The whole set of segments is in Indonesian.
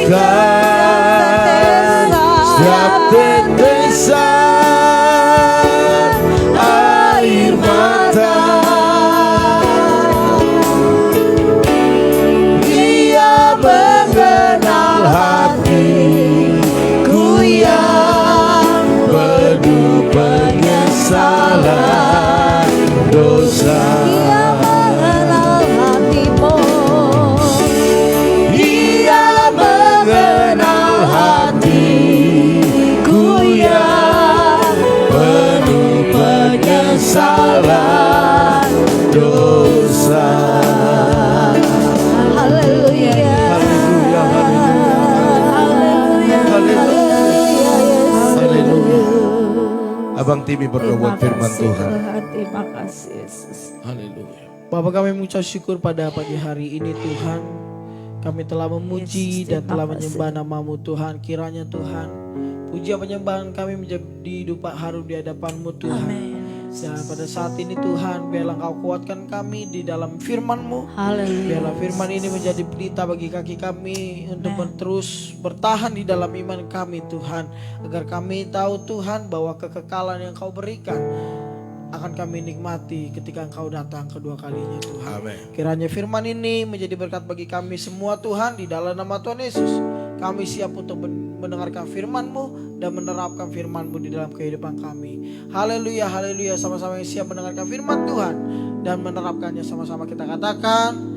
mengalirkan setiap tetesan air mata. Dia mengenal hatiku yang penuh penyesalan dosa. Dia mengenal hatimu. Dia mengenal hatiku yang penuh penyesalan dosa. Haleluya. Haleluya, Haleluya. Haleluya. Haleluya. Abang Timi berdoa buat firman Tuhan. Terima kasih Yesus. Haleluya. Bapa, kami mengucap syukur pada pagi hari ini Tuhan. Kami telah memuji Yesus, dan telah terima kasih. menyembah nama-Mu Tuhan. Kiranya Tuhan, pujian penyembahan kami menjadi dupa harum di hadapan-Mu Tuhan. Amin. Dan pada saat ini Tuhan, biarlah Engkau kuatkan kami di dalam firman-Mu. Haleluya. Biarlah firman ini menjadi pelita bagi kaki kami untuk terus bertahan di dalam iman kami Tuhan. Agar kami tahu Tuhan bahwa kekekalan yang Kau berikan akan kami nikmati ketika Engkau datang kedua kalinya Tuhan. Amin. Kiranya firman ini menjadi berkat bagi kami semua Tuhan, di dalam nama Tuhan Yesus. Kami siap untuk mendengarkan firman-Mu dan menerapkan firman-Mu di dalam kehidupan kami. Haleluya, haleluya. Sama-sama yang siap mendengarkan firman Tuhan dan menerapkannya, sama-sama kita katakan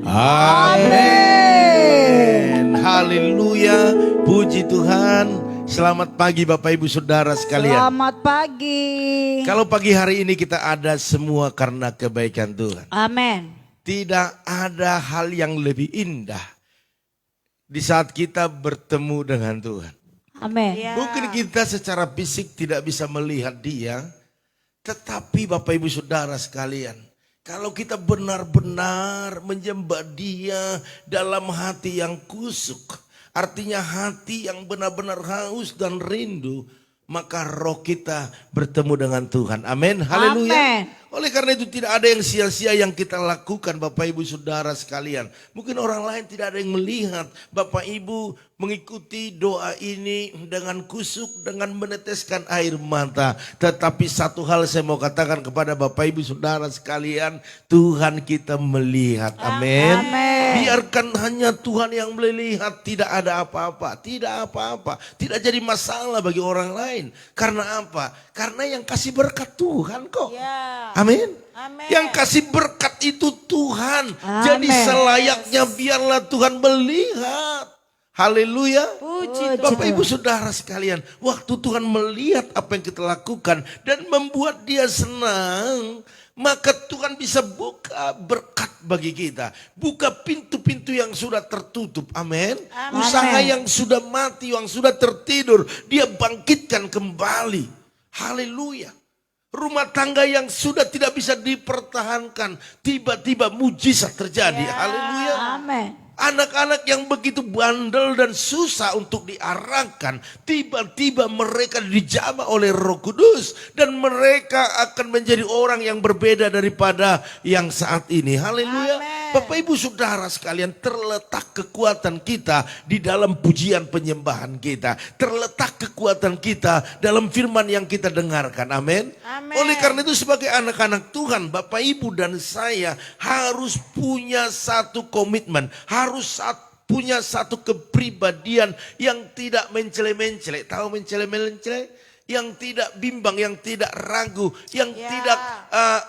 Amin. Haleluya. Puji Tuhan. Selamat pagi Bapak Ibu Saudara sekalian. Selamat pagi. Kalau pagi hari ini kita ada semua karena kebaikan Tuhan. Amin. Tidak ada hal yang lebih indah di saat kita bertemu dengan Tuhan. Amin. Mungkin kita secara fisik tidak bisa melihat Dia, tetapi Bapak Ibu Saudara sekalian, kalau kita benar-benar menyembah Dia dalam hati yang kusuk, artinya hati yang benar-benar haus dan rindu, maka roh kita bertemu dengan Tuhan. Amin. Haleluya. Amin. Oleh karena itu tidak ada yang sia-sia yang kita lakukan Bapak Ibu Saudara sekalian. Mungkin orang lain tidak ada yang melihat Bapak Ibu mengikuti doa ini dengan kusuk, dengan meneteskan air mata. Tetapi satu hal saya mau katakan kepada Bapak Ibu Saudara sekalian, Tuhan kita melihat. Amin. Amin. Biarkan hanya Tuhan yang melihat, tidak ada apa-apa, tidak apa-apa, tidak jadi masalah bagi orang lain. Karena apa? Karena yang kasih berkat Tuhan kok. Ya. Amin. Amin. Yang kasih berkat itu Tuhan. Amin. Jadi selayaknya biarlah Tuhan melihat. Haleluya. Puji Bapak Tuhan. Ibu Saudara sekalian, waktu Tuhan melihat apa yang kita lakukan dan membuat Dia senang, maka Tuhan bisa buka berkat bagi kita. Buka pintu-pintu yang sudah tertutup. Amin. Amin. Usaha yang sudah mati, yang sudah tertidur, Dia bangkitkan kembali. Haleluya. Rumah tangga yang sudah tidak bisa dipertahankan, tiba-tiba mujizat terjadi. Haleluya. Amin. Anak-anak yang begitu bandel dan susah untuk diarahkan, tiba-tiba mereka dijamah oleh Roh Kudus dan mereka akan menjadi orang yang berbeda daripada yang saat ini. Haleluya. Amin. Bapak Ibu Saudara sekalian, terletak kekuatan kita di dalam pujian penyembahan kita. Terletak kekuatan kita dalam firman yang kita dengarkan. Amin. Amin. Oleh karena itu sebagai anak-anak Tuhan, Bapak Ibu dan saya harus punya satu komitmen. Harus punya satu kepribadian yang tidak mencele-mencele. Tahu mencele-mencele? Yang tidak bimbang, yang tidak ragu, yang tidak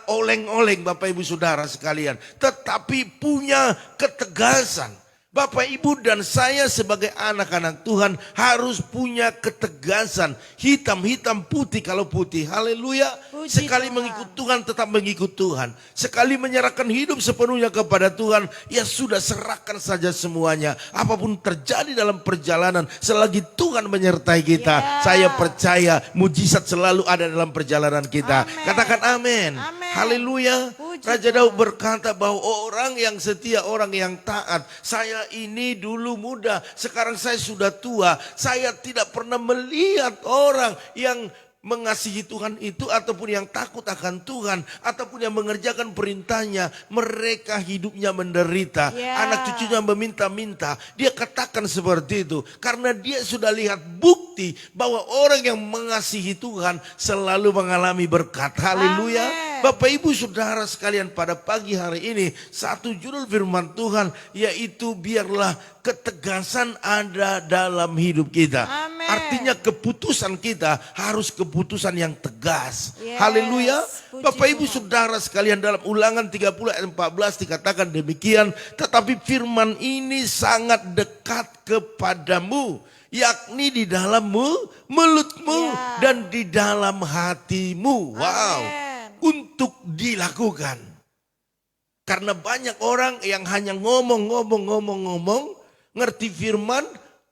oleng-oleng Bapak Ibu Saudara sekalian. Tetapi punya ketegasan. Bapak Ibu dan saya sebagai anak-anak Tuhan harus punya ketegasan. Hitam-hitam, putih kalau putih. Haleluya. Puji Sekali Tuhan. mengikut Tuhan tetap mengikut Tuhan. Sekali menyerahkan hidup sepenuhnya kepada Tuhan, ya sudah, serahkan saja semuanya. Apapun terjadi dalam perjalanan, selagi Tuhan menyertai kita, saya percaya mujizat selalu ada dalam perjalanan kita. Amin. Katakan amin. Amin. Haleluya. Puji Raja Daud berkata bahwa orang yang setia, orang yang taat. Saya ini dulu muda, sekarang saya sudah tua. Saya tidak pernah melihat orang yang mengasihi Tuhan itu ataupun yang takut akan Tuhan ataupun yang mengerjakan perintahnya, mereka hidupnya menderita. Ya. Anak cucunya meminta-minta. Dia katakan seperti itu karena dia sudah lihat bukti bahwa orang yang mengasihi Tuhan selalu mengalami berkat. Haleluya. Amen. Bapak Ibu Saudara sekalian, pada pagi hari ini satu judul firman Tuhan yaitu biarlah ketegasan ada dalam hidup kita. Amen. Artinya keputusan kita harus keputusan yang tegas. Yes. Haleluya. Puji Bapak Ibu Tuhan. Saudara sekalian, dalam Ulangan 30 ayat 14 dikatakan demikian. Tetapi firman ini sangat dekat kepadamu, yakni di dalam mulutmu Ya. dan di dalam hatimu. Wow. Amen. Untuk dilakukan. Karena banyak orang yang hanya ngomong, ngerti firman,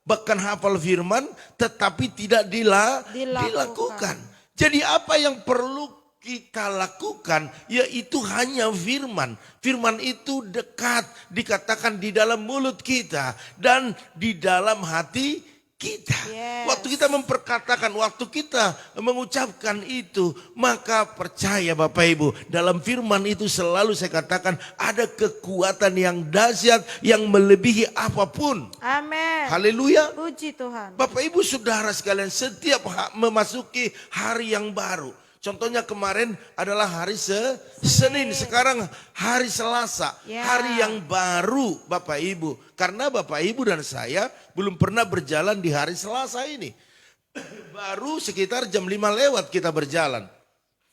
bahkan hafal firman, tetapi tidak dilakukan. Jadi apa yang perlu kita lakukan, yaitu hanya firman. Firman itu dekat, dikatakan di dalam mulut kita dan di dalam hati kita. Yes. Waktu kita memperkatakan, waktu kita mengucapkan itu, maka percaya Bapak Ibu, dalam firman itu selalu saya katakan ada kekuatan yang dahsyat yang melebihi apapun. Amin. Haleluya. Puji Tuhan. Bapak Ibu Saudara sekalian, setiap memasuki hari yang baru. Contohnya kemarin adalah hari Senin, sekarang hari Selasa, Ya. hari yang baru Bapak Ibu. Karena Bapak Ibu dan saya belum pernah berjalan di hari Selasa ini. Baru sekitar jam 5 lewat kita berjalan.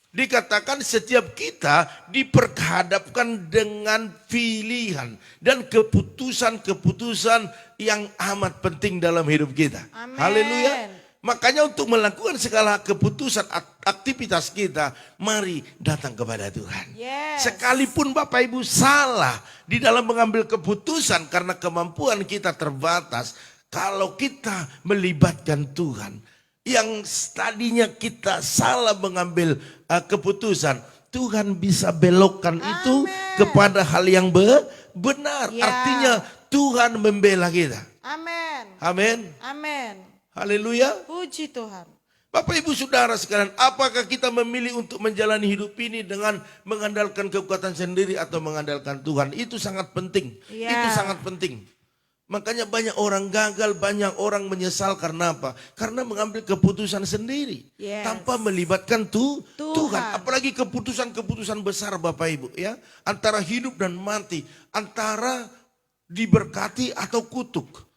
Dikatakan setiap kita diperhadapkan dengan pilihan dan keputusan-keputusan yang amat penting dalam hidup kita. Amin. Haleluya. Makanya untuk melakukan segala keputusan aktivitas kita, mari datang kepada Tuhan. Yes. Sekalipun Bapak Ibu salah di dalam mengambil keputusan karena kemampuan kita terbatas, kalau kita melibatkan Tuhan, yang tadinya kita salah mengambil keputusan, Tuhan bisa belokkan itu kepada hal yang benar. Ya. Artinya Tuhan membela kita. Amin. Amin. Amin. Haleluya. Puji Tuhan. Bapak Ibu Saudara sekalian, apakah kita memilih untuk menjalani hidup ini dengan mengandalkan kekuatan sendiri atau mengandalkan Tuhan? Itu sangat penting. Ya. Itu sangat penting. Makanya banyak orang gagal, banyak orang menyesal karena apa? Karena mengambil keputusan sendiri. Yes. Tanpa melibatkan Tuhan. Tuhan. Apalagi keputusan-keputusan besar Bapak Ibu. Ya, antara hidup dan mati. Antara diberkati atau kutuk.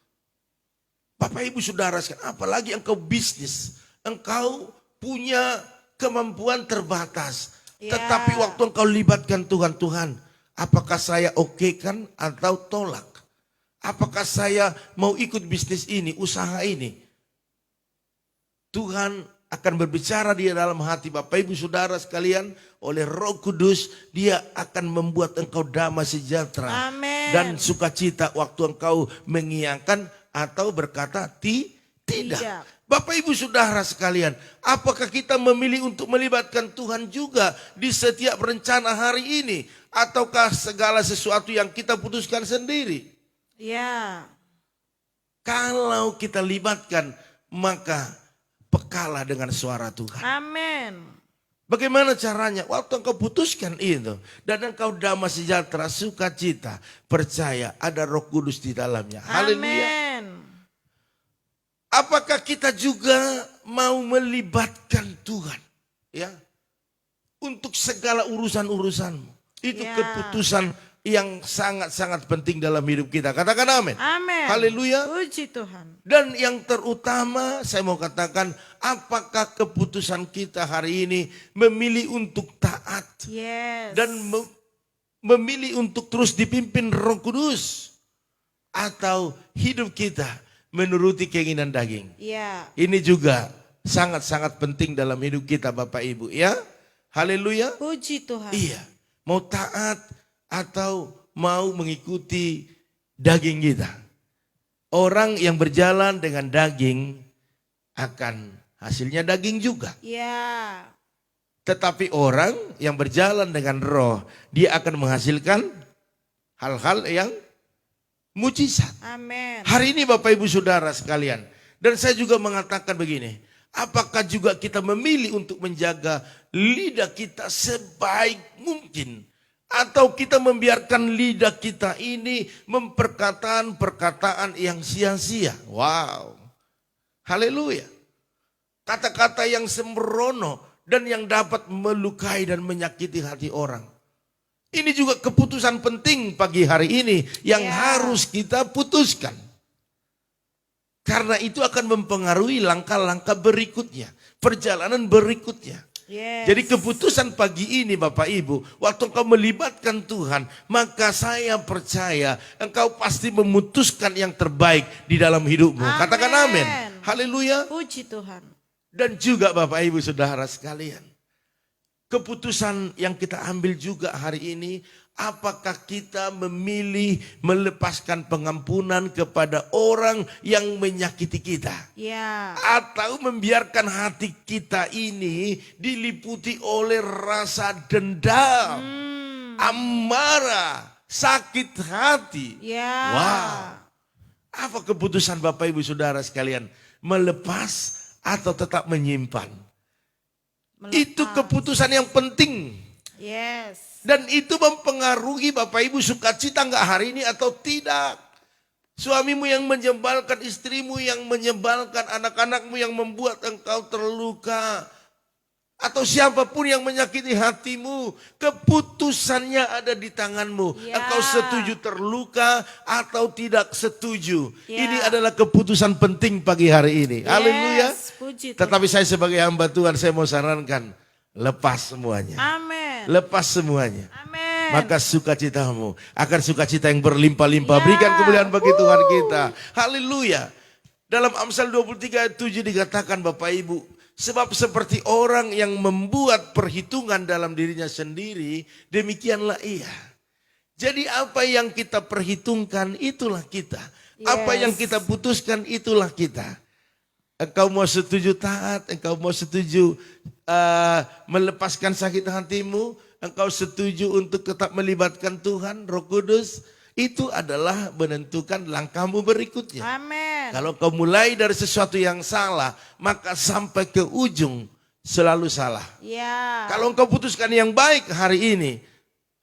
Bapak Ibu Saudara sekalian, apalagi engkau bisnis. Engkau punya kemampuan terbatas. Ya. Tetapi waktu engkau libatkan Tuhan, Tuhan, apakah saya oke kan atau tolak? Apakah saya mau ikut bisnis ini, usaha ini? Tuhan akan berbicara di dalam hati Bapak Ibu Saudara sekalian, oleh Roh Kudus dia akan membuat engkau damai sejahtera. Amin. Dan sukacita waktu engkau mengiyakan atau berkata tidak. Bapak Ibu Saudara sekalian, apakah kita memilih untuk melibatkan Tuhan juga di setiap rencana hari ini? Ataukah segala sesuatu yang kita putuskan sendiri? Ya. Kalau kita libatkan, maka pekalah dengan suara Tuhan. Amin. Bagaimana caranya? Waktu engkau putuskan itu dan engkau damai sejahtera, sukacita, percaya ada Roh Kudus di dalamnya. Haleluya. Amin. Apakah kita juga mau melibatkan Tuhan, ya, untuk segala urusan-urusanmu? Itu Ya. keputusan yang sangat-sangat penting dalam hidup kita. Katakan amin. Amin. Haleluya. Puji Tuhan. Dan yang terutama saya mau katakan, apakah keputusan kita hari ini memilih untuk taat Yes. dan memilih untuk terus dipimpin Roh Kudus, atau hidup kita menuruti keinginan daging? Ya. Ini juga sangat-sangat penting dalam hidup kita Bapak Ibu, ya. Haleluya. Puji Tuhan. Iya, mau taat atau mau mengikuti daging kita. Orang yang berjalan dengan daging akan hasilnya daging juga. Ya. Tetapi orang yang berjalan dengan roh, dia akan menghasilkan hal-hal yang mujizat. Amin. Hari ini Bapak Ibu Saudara sekalian, dan saya juga mengatakan begini, Apakah juga kita memilih untuk menjaga lidah kita sebaik mungkin? Atau kita membiarkan lidah kita ini memperkataan-perkataan yang sia-sia? Wow. Haleluya. Kata-kata yang sembrono dan yang dapat melukai dan menyakiti hati orang. Ini juga keputusan penting pagi hari ini yang harus kita putuskan. Karena itu akan mempengaruhi langkah-langkah berikutnya, perjalanan berikutnya. Yes. Jadi keputusan pagi ini Bapak Ibu, waktu engkau melibatkan Tuhan, maka saya percaya engkau pasti memutuskan yang terbaik di dalam hidupmu. Amen. Katakan amin. Haleluya. Puji Tuhan. Dan juga Bapak Ibu Saudara sekalian, keputusan yang kita ambil juga hari ini, apakah kita memilih melepaskan pengampunan kepada orang yang menyakiti kita? Ya. Atau membiarkan hati kita ini diliputi oleh rasa dendam, amarah, sakit hati. Ya. Wow. Apa keputusan Bapak Ibu Saudara sekalian? Melepas atau tetap menyimpan? Itu keputusan yang penting. Yes. Dan itu mempengaruhi Bapak Ibu sukacita enggak hari ini atau tidak. Suamimu yang menyebalkan, istrimu yang menyebalkan, anak-anakmu yang membuat engkau terluka. Atau siapapun yang menyakiti hatimu, keputusannya ada di tanganmu. Ya. Engkau setuju terluka atau tidak setuju. Ya. Ini adalah keputusan penting pagi hari ini. Haleluya. Yes. Puji Tuhan. Tetapi saya sebagai hamba Tuhan, saya mau sarankan, lepas semuanya. Amin. Lepas semuanya. Amin. Maka sukacitamu akan sukacita yang berlimpah-limpah. Ya. Berikan kemuliaan bagi Tuhan kita. Haleluya. Dalam Amsal 23 ayat 7 dikatakan Bapak Ibu, sebab seperti orang yang membuat perhitungan dalam dirinya sendiri, demikianlah ia. Jadi apa yang kita perhitungkan itulah kita. Apa yang kita putuskan itulah kita. Engkau mau setuju taat, engkau mau setuju melepaskan sakit hatimu, engkau setuju untuk tetap melibatkan Tuhan, Roh Kudus, itu adalah menentukan langkahmu berikutnya. Amin. Kalau kau mulai dari sesuatu yang salah, maka sampai ke ujung selalu salah. Ya. Kalau engkau putuskan yang baik hari ini,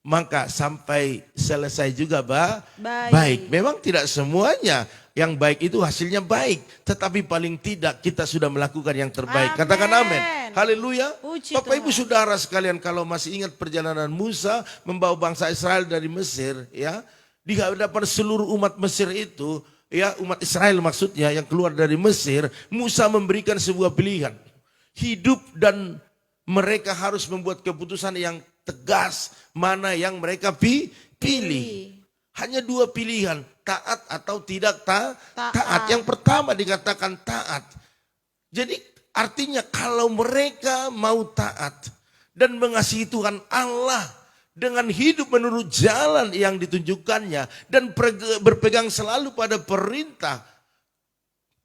maka sampai selesai juga baik. Memang tidak semuanya yang baik itu hasilnya baik, tetapi paling tidak kita sudah melakukan yang terbaik. Amin. Katakan amin. Haleluya. Puji Bapak Ibu Tuhan. Saudara sekalian, kalau masih ingat perjalanan Musa membawa bangsa Israel dari Mesir, ya, di hadapan seluruh umat Mesir itu, ya, umat Israel maksudnya yang keluar dari Mesir, Musa memberikan sebuah pilihan. Hidup dan mereka harus membuat keputusan yang tegas mana yang mereka pilih. Hanya dua pilihan, taat atau tidak taat. Yang pertama dikatakan taat. Jadi artinya kalau mereka mau taat dan mengasihi Tuhan Allah dengan hidup menurut jalan yang ditunjukkannya dan berpegang selalu pada perintah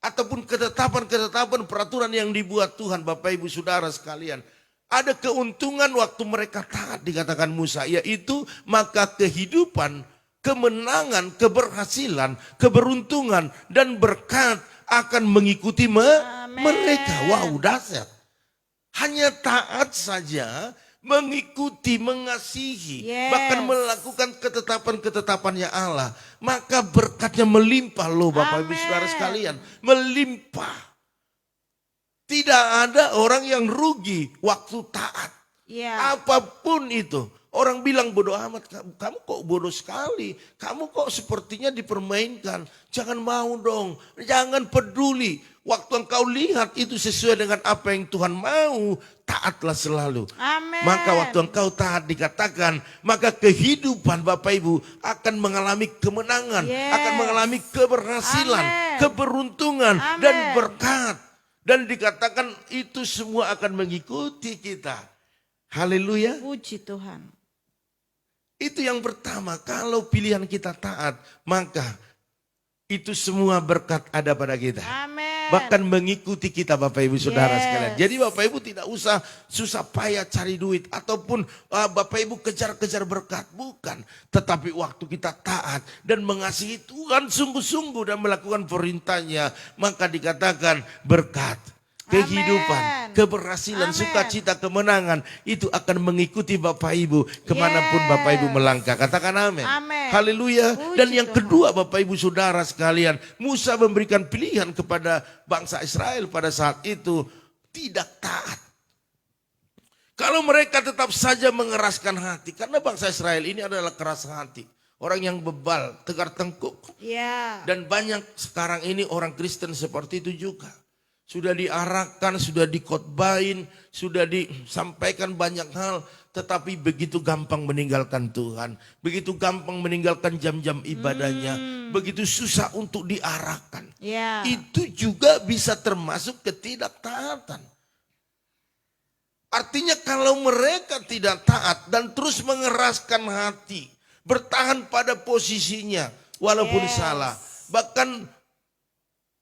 ataupun ketetapan-ketetapan peraturan yang dibuat Tuhan, Bapak Ibu Saudara sekalian, ada keuntungan waktu mereka taat, dikatakan Musa, yaitu maka kehidupan, kemenangan, keberhasilan, keberuntungan dan berkat akan mengikuti mereka. Wow, dahsyat. Hanya taat saja, mengikuti, mengasihi, bahkan melakukan ketetapan-ketetapannya Allah, maka berkatnya melimpah loh Bapak Ibu Saudara sekalian, melimpah. Tidak ada orang yang rugi waktu taat. Apapun itu. Orang bilang bodoh amat, kamu kok bodoh sekali, kamu kok sepertinya dipermainkan. Jangan mau dong, jangan peduli. Waktu engkau lihat itu sesuai dengan apa yang Tuhan mau, taatlah selalu. Amin. Maka waktu engkau taat dikatakan, maka kehidupan Bapak Ibu akan mengalami kemenangan, akan mengalami keberhasilan, keberuntungan dan berkat. Dan dikatakan itu semua akan mengikuti kita. Haleluya. Puji Tuhan. Itu yang pertama, kalau pilihan kita taat, maka itu semua berkat ada pada kita. Amin. Bahkan mengikuti kita Bapak Ibu Saudara sekalian. Jadi Bapak Ibu tidak usah susah payah cari duit. Ataupun Bapak Ibu kejar-kejar berkat. Bukan. Tetapi waktu kita taat dan mengasihi Tuhan sungguh-sungguh dan melakukan perintahnya, maka dikatakan berkat. kehidupan, Amen. keberhasilan, Amen. sukacita, kemenangan itu akan mengikuti Bapak Ibu kemanapun Yes. Bapak Ibu melangkah. Katakan amin. Amin. Haleluya. Puji Dan yang Tuhan. kedua Bapak Ibu Saudara sekalian, Musa memberikan pilihan kepada bangsa Israel pada saat itu tidak taat. Kalau mereka tetap saja mengeraskan hati, karena bangsa Israel ini adalah keras hati. Orang yang bebal, tegar tengkuk. Ya. Dan banyak sekarang ini orang Kristen seperti itu juga. Sudah diarahkan, sudah dikotbahin, sudah disampaikan banyak hal. Tetapi begitu gampang meninggalkan Tuhan. Begitu gampang meninggalkan jam-jam ibadahnya. Begitu susah untuk diarahkan. Ya. Itu juga bisa termasuk ketidaktaatan. Artinya kalau mereka tidak taat dan terus mengeraskan hati, bertahan pada posisinya walaupun Yes. salah, bahkan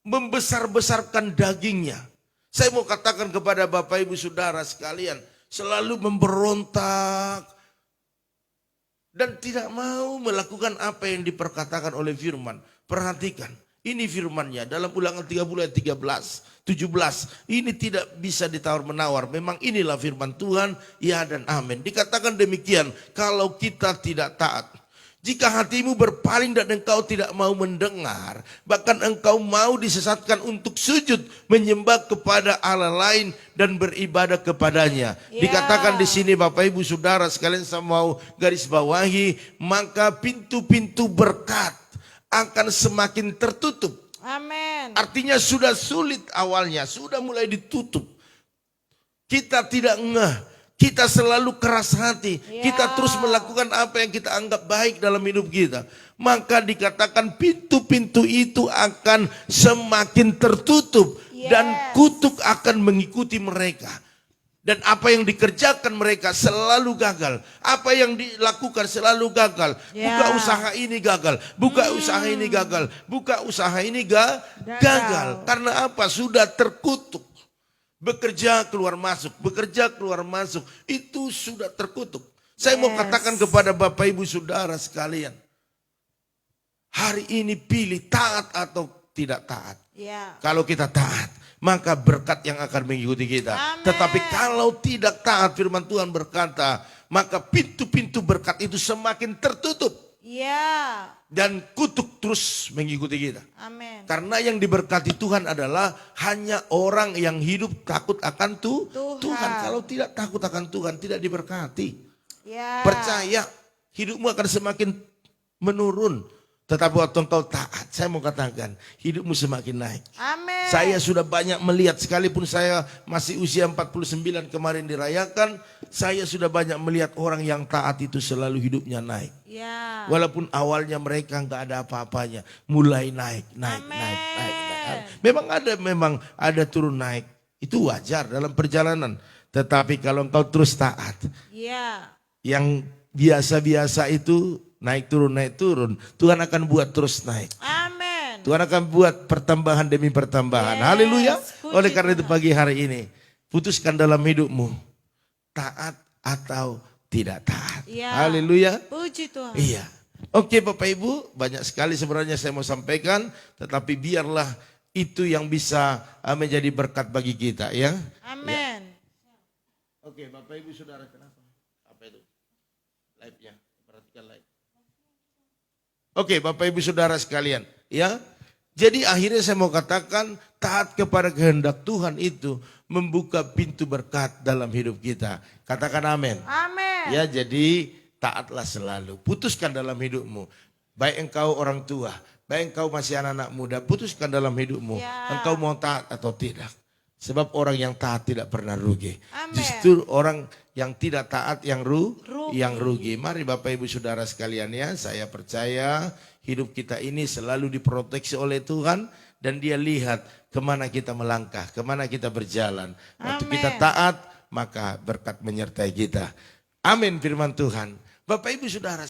membesar-besarkan dagingnya. Saya mau katakan kepada Bapak Ibu Saudara sekalian, selalu memberontak dan tidak mau melakukan apa yang diperkatakan oleh firman. Perhatikan, ini firmannya dalam Ulangan 30 ayat 17. Ini tidak bisa ditawar-menawar. Memang inilah firman Tuhan, ya dan amin. Dikatakan demikian, kalau kita tidak taat. Jika hatimu berpaling dan engkau tidak mau mendengar, bahkan engkau mau disesatkan untuk sujud menyembah kepada Allah lain dan beribadah kepadanya. Ya. Dikatakan di sini Bapak Ibu Saudara sekalian, saya mau garis bawahi, maka pintu-pintu berkat akan semakin tertutup. Amin. Artinya sudah sulit awalnya, sudah mulai ditutup. Kita tidak ngeh, kita selalu keras hati, Ya. kita terus melakukan apa yang kita anggap baik dalam hidup kita. Maka dikatakan pintu-pintu itu akan semakin tertutup dan Yes. kutuk akan mengikuti mereka. Dan apa yang dikerjakan mereka selalu gagal. Apa yang dilakukan selalu gagal. Ya. Buka usaha ini gagal. Buka usaha ini gagal. Buka usaha ini gagal. Gagal. Karena apa? Sudah terkutuk. Bekerja keluar masuk. Bekerja keluar masuk. Itu sudah terkutuk. Saya mau Yes. katakan kepada Bapak Ibu Saudara sekalian. Hari ini pilih taat atau tidak taat. Ya. Kalau kita taat, maka berkat yang akan mengikuti kita. Amin. Tetapi kalau tidak taat, firman Tuhan berkata, maka pintu-pintu berkat itu semakin tertutup. Ya. Dan kutuk terus mengikuti kita. Amin. Karena yang diberkati Tuhan adalah hanya orang yang hidup takut akan Tuhan. Kalau tidak takut akan Tuhan, tidak diberkati. Ya. Percaya, hidupmu akan semakin menurun. Tetapi waktu engkau taat, saya mau katakan, hidupmu semakin naik. Amin. Saya sudah banyak melihat, sekalipun saya masih usia 49 kemarin dirayakan, saya sudah banyak melihat orang yang taat itu selalu hidupnya naik. Ya. Walaupun awalnya mereka nggak ada apa-apanya, mulai naik. Amin. Memang ada turun naik, itu wajar dalam perjalanan. Tetapi kalau engkau terus taat, Ya. yang biasa-biasa itu naik turun, Tuhan akan buat terus naik. Amin. Tuhan akan buat pertambahan demi pertambahan. Yes, Haleluya. puji Oleh karena itu Tuhan. pagi hari ini, putuskan dalam hidupmu, taat atau tidak taat. Ya. Haleluya. Puji Tuhan. Iya. Oke Bapak Ibu, banyak sekali sebenarnya saya mau sampaikan, tetapi biarlah itu yang bisa menjadi berkat bagi kita ya. Amin. Oke Bapak Ibu Saudara, kenapa? Apa itu? Live-nya, perhatikan live. Oke Bapak Ibu Saudara sekalian, ya. Jadi akhirnya saya mau katakan taat kepada kehendak Tuhan itu membuka pintu berkat dalam hidup kita. Katakan amin. Amin. Ya, jadi taatlah selalu. Putuskan dalam hidupmu. Baik engkau orang tua, baik engkau masih anak-anak muda, putuskan dalam hidupmu. Ya. Engkau mau taat atau tidak. Sebab orang yang taat tidak pernah rugi. Amin. Justru orang yang tidak taat yang Rugi. yang rugi. Mari Bapak Ibu Saudara sekalian ya, saya percaya hidup kita ini selalu diproteksi oleh Tuhan dan Dia lihat kemana kita melangkah, kemana kita berjalan. Waktu Amin. kita taat, maka berkat menyertai kita. Amin firman Tuhan. Bapak Ibu Saudara